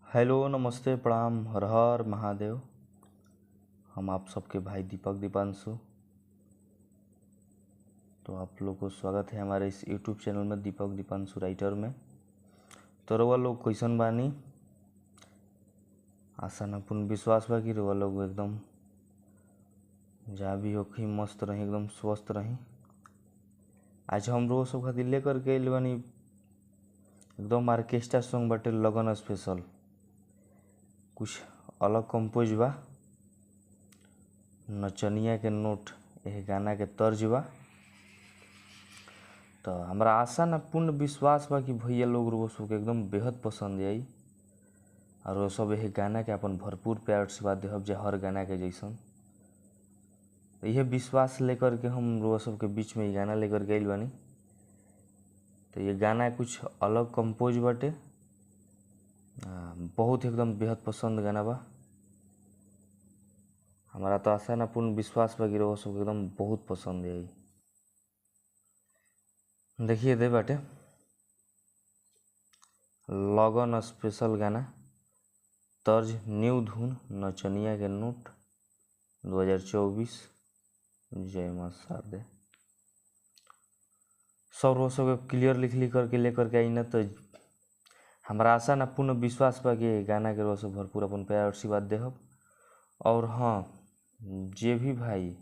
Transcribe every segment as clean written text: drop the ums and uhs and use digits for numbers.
Hello, नमस्ते, प्रणाम, हर हर महादेव। हम आप सबके भाई दीपक दीपांशु। तो आप लोग को स्वागत है हमारे इस यूट्यूब चैनल में दीपक दीपांशु राइटर में। तो रउआ लोग कैसन बानी? आशा न पूर्ण विश्वास बा कि रउआ लोग एकदम जहाँ भी होखी मस्त रही, एकदम स्वस्थ रही। आज हम रोज सब खातिर लेकर के आइल बानी एकदम ऑर्केस्ट्रा सॉन्ग बाटे, लगन स्पेशल। कुछ अलग कंपोज बा, नचनिया के नोट यह गाना के तर्ज बा। तो हमारा आशा न पूर्ण विश्वास बा कि भैया लोग वो सब के एकदम बेहद पसंद आई और वो सब यह गाना के अपन भरपूर प्यार से बात देहब जे हर गाना के जैसन। यह विश्वास लेकर के हम वो सब के बीच में ये गाना लेकर गइल बानी। तो ये गाना कुछ अलग कंपोज बाटे, बहुत एकदम बेहद पसंद गाना बा। हमारा तो आशा न पूर्ण विश्वास बा कि वो सब एकदम बहुत पसंद आई। देखिए दे बाटे लगन स्पेशल गाना, तर्ज न्यू धुन, नचनिया के नोट, 2024। जय मां शारदे। सब क्लियर लिख करके लेकर के आई ना। तो हमारा आशा ना पूर्ण विश्वास बा कि गाना के रोज भरपूर अपन प्यार और आशीर्वाद देहब। और हाँ, जे भी भाई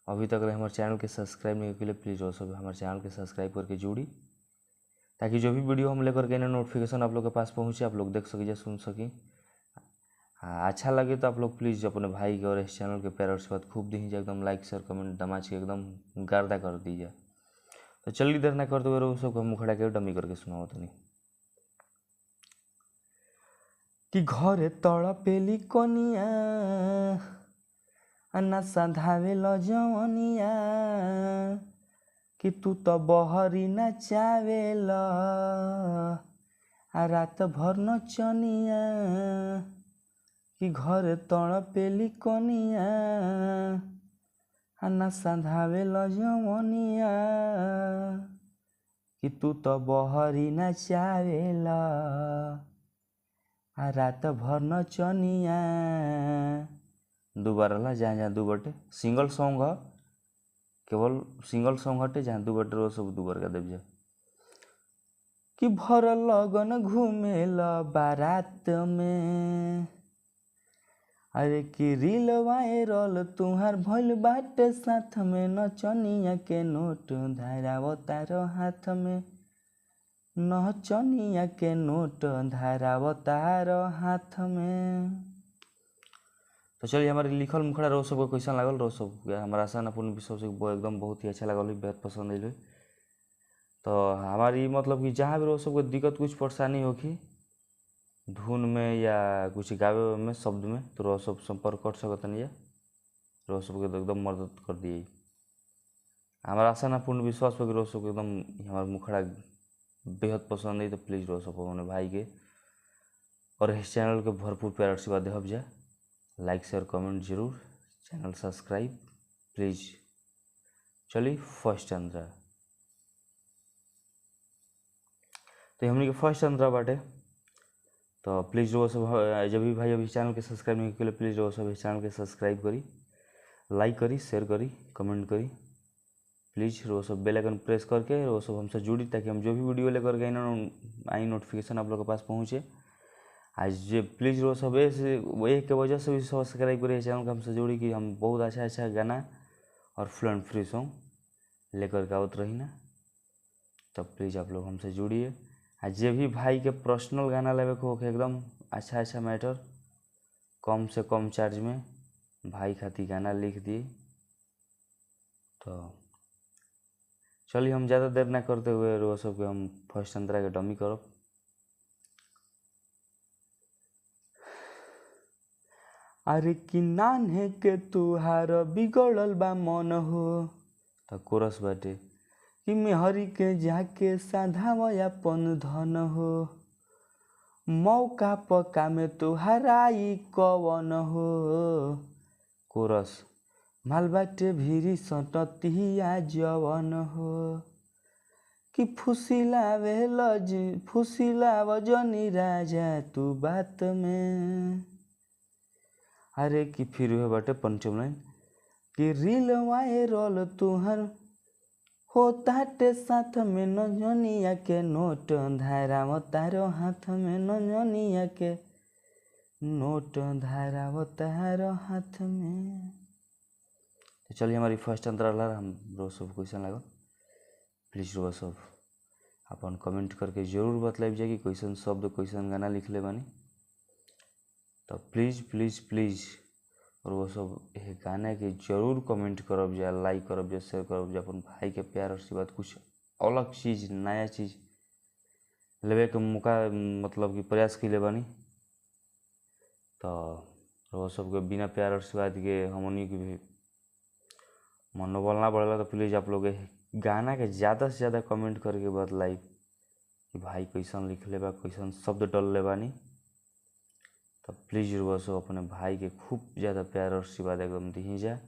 अभी तक हमारे चैनल के सब्सक्राइब नहीं किए, प्लीज़ वो सब हमारे चैनल के सब्सक्राइब करके जुड़ी, ताकि जो भी वीडियो हम लेकर के ना नोटिफिकेशन आप लोग के पास पहुँचे, आप लोग देख सकी, सुन सकी। हाँ, अच्छा लगे तो आप लोग प्लीज़ अपने भाई के और इस चैनल के प्यार और आशीर्वाद खूब दीजिए, एकदम लाइक शेयर कमेंट दमाच के एकदम गर्दा कर दीजिए। तो चलिए देर ना करते हुए सबको मुखड़ा के डमी करके सुनाओ तनी कि घरे तड़पेली कनिया अन्ना साधावे लजवनिया कि तू तो बहरी नचावेल आ रात भर नचनिया कि घरे तड़पेली कनिया अन्ना साधावे लजवनिया कि तू तो बहरी नचावेल आ रात भर नचनिया। दोबारा ला जहाँ जहाँ दू बटे सिंगल सॉन्ग है, केवल सिंगल सॉन्ग हटे, जहाँ दू बटे वो सब दू बार का देव जा कि भर लगन घूमेला बारात में, अरे कि रील वायरल तुहार भइल बाटे साथ में, नचनिया के नोट धारावतार हाथ में, नचनिया के नोट धारावतार हाथ में। तो चलिए हमारे लिखल मुखड़ा रोज सबको कैसा लागल, रोज सब हमारा आशा न पूर्ण विश्वास एकदम बहुत ही अच्छा लागल, बेहद पसंद आई। तो हमारी मतलब कि जहाँ भी रोज सबको दिक्कत कुछ परेशानी होगी धुन में या कुछ गावे में शब्द में, तो रोज सब संपर्क कर सकते नहीं, रोज सबके तो एकदम मदद कर दिए। हमारा आशा न पूर्ण विश्वास पर रोज सबको एकदम हमारा मुखड़ा बेहद पसंद है। तो प्लीज़ रोज सब अपने भाई के और इस चैनल के भरपूर प्यार आशीर्वाद देहब जा, लाइक शेयर कमेंट जरूर, चैनल सब्सक्राइब प्लीज। चलिए फर्स्ट अंतरा, तो हमने के फर्स्ट अंतरा बाटे। तो प्लीज़ वो सब जब भी भाई अभी चैनल के सब्सक्राइब नहीं किए, प्लीज़ वो सब इस चैनल के सब्सक्राइब करी, लाइक करी, शेयर करी, कमेंट करी, प्लीज़ वो सब बेल आइकन प्रेस करके वो सब हमसे जुड़ी, ताकि हम जो भी वीडियो लेकर गए ना आई नोटिफिकेशन आप लोग के पास पहुँचे। आज जे प्लीज़ वो सब एक के वजह से भी सब्सक्राइब करिए चैनल को, हमसे जुड़ी कि हम बहुत अच्छा अच्छा गाना और फुल एंड फ्री सॉन्ग लेकर के आवत रही ना। तब प्लीज़ आप लोग हमसे जुड़िए। आज जे भी भाई के पर्सनल गाना लेवे को एकदम अच्छा अच्छा मैटर, कम से कम चार्ज में भाई खातिर गाना लिख दिए। तो चलिए हम ज़्यादा देर ना करते हुए वो सब के हम फर्स्ट अंतरा के डमी करब। अरे कि नान्हे के तुहार बिगड़ल बा मन हो, तो कोरस बाटे कि मेहरी के जाके साधावया अपन धन हो, मौका पका में तुहराई कवन हो। कोरस माल बाटे भीरी सटतिया जवन हो कि फुसिलाव जनी राजा तू बात में। अरे कि फिर हुए बाटे पंचम लाइन कि रील वायरल तुहर हो ताटे साथ में नंजनिया के नोट धाराव तारो हाथ में नंजनिया के नोट धाराव तारो हाथ में। तो चलिए हमारी फर्स्ट अंतराल हम रोज सब क्वेश्चन लगा प्लीज रोज सब अपन कमेंट करके जरूर बतलाइब जाए कि क्वेश्चन शब्द क्वेश्चन गाना लिख ले बानी। तो प्लीज़ प्लीज़ प्लीज़ और वो सब ये गाना के जरूर कमेंट करब जा, लाइक करब जा, शेयर करब जा। अपन भाई के प्यार आशीर्वाद कुछ अलग चीज़ नया चीज़ लेवे के मौका मतलब कि प्रयास कैले बानी। तो वो सबके बिना प्यार आशीर्वाद के हमनी के भी मनोबल ना बढ़ेला। तो प्लीज़ आप लोग गाना के ज़्यादा से ज़्यादा कमेंट करके बतलाई कि भाई कैसन लिख ले बा, कैसन शब्द डल ले बानी। तो प्लीज़ बस अपने भाई के खूब ज़्यादा प्यार और आशीर्वाद एकदम दी जाए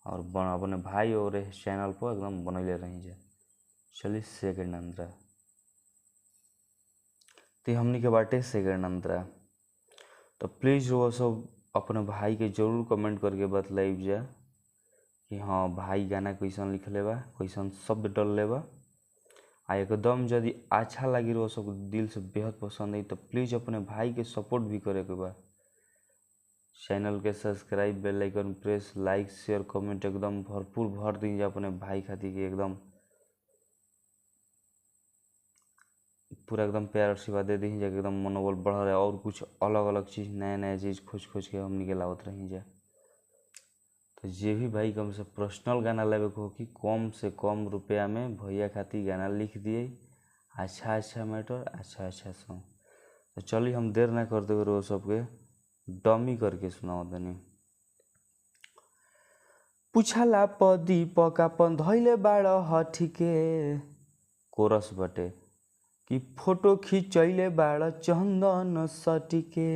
और अपने भाई और इस चैनल पर एकदम बनैले रही जाए। चलिए सेकंड अंतरा तो हमनी के बाटे सेकंड अंतरा। तो प्लीज़ वो सब अपने भाई के जरूर कमेंट करके बतलाइब जा कि हाँ भाई गाना कैसन लिख ले बा, कैसन शब्द डल ले बा। आ एकदम यदि अच्छा लगी वो सब दिल से बेहद पसंद है तो प्लीज़ अपने भाई के सपोर्ट भी करे के बा। चैनल के सब्सक्राइब बेल आइकन प्रेस लाइक शेयर कमेंट एकदम भरपूर भर दीजिए अपने भाई खातिर के एकदम पूरा एकदम प्यार आशीर्वाद दे दीजिए एकदम मनोबल बढ़ रहा है और कुछ अलग अलग चीज़ नया नया चीज़ खोज के हमनी के लावत रही जाए। तो जे भी भाई कम से पर्सनल गाना लेवे को कि कम से कम रुपया में भैया खातिर गाना लिख दिए अच्छा अच्छा मैटर अच्छा अच्छा सॉन्ग। तो चलिए हम देर ना करते हुए रोज सबके डमी करके सुनाओ तनी। पूछला पदी पकापन धैले बाड़ हठिके कोरस बटे कि फोटो खिंचैले बाड़ चंदन सटिके।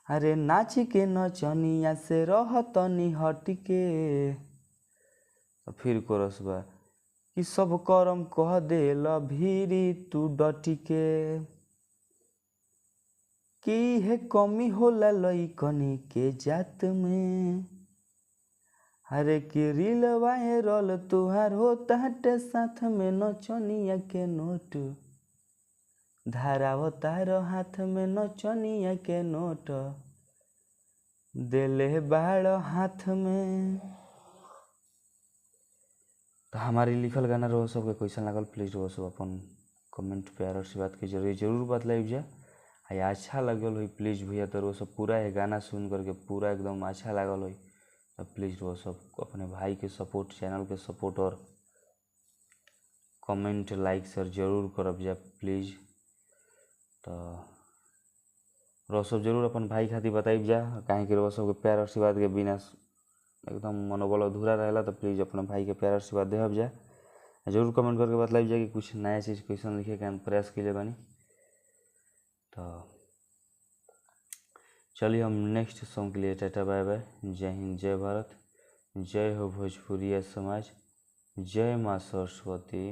अरे नाची के नचनिया से रहतनी हटिके। तो फिर कोरस बा कि सब करम कह देल भीरी तू डटिके। कि है कमी होला लइकनी के जात में। अरे कि रील वायरल तुहार हो ताटे साथ में नचनिया के नोट धाराव तारो हाथ में नचनिया के नोट देले बाड़ हाथ में। तो हमारी लिखल गाना रहो सबके क्वेश्चन लागल प्लीज रहो सब अपन कमेंट प्यार आशीर्वाद के जरिए जरूर बतलाइब जा। आ अच्छा लगल हो प्लीज़ भैया तो सब पूरा ये गाना सुन करके पूरा एकदम अच्छा लागल हो तो प्लीज़ वो सब अपने भाई के सपोर्ट चैनल के सपोर्ट और कमेंट लाइक शेयर जरूर करब जा प्लीज़। तो रो सब जरूर अपन भाई खातिर बताइब जा कहीं कि रो सब के प्यार आशीर्वाद के बिना एकदम मनोबल अधूरा रहेला। तो प्लीज़ अपने भाई के प्यार आशीर्वाद देहब जा जरूर कमेंट करके बतलाइब जा कि कुछ नया चीज़ क्वेश्चन लिखे के हम प्रयास के लिए बानी। तो चलिए हम नेक्स्ट सॉन्ग के लिए टाटा बाय बाय। जय हिंद जय भारत जय हो भोजपुरिया समाज जय माँ सरस्वती।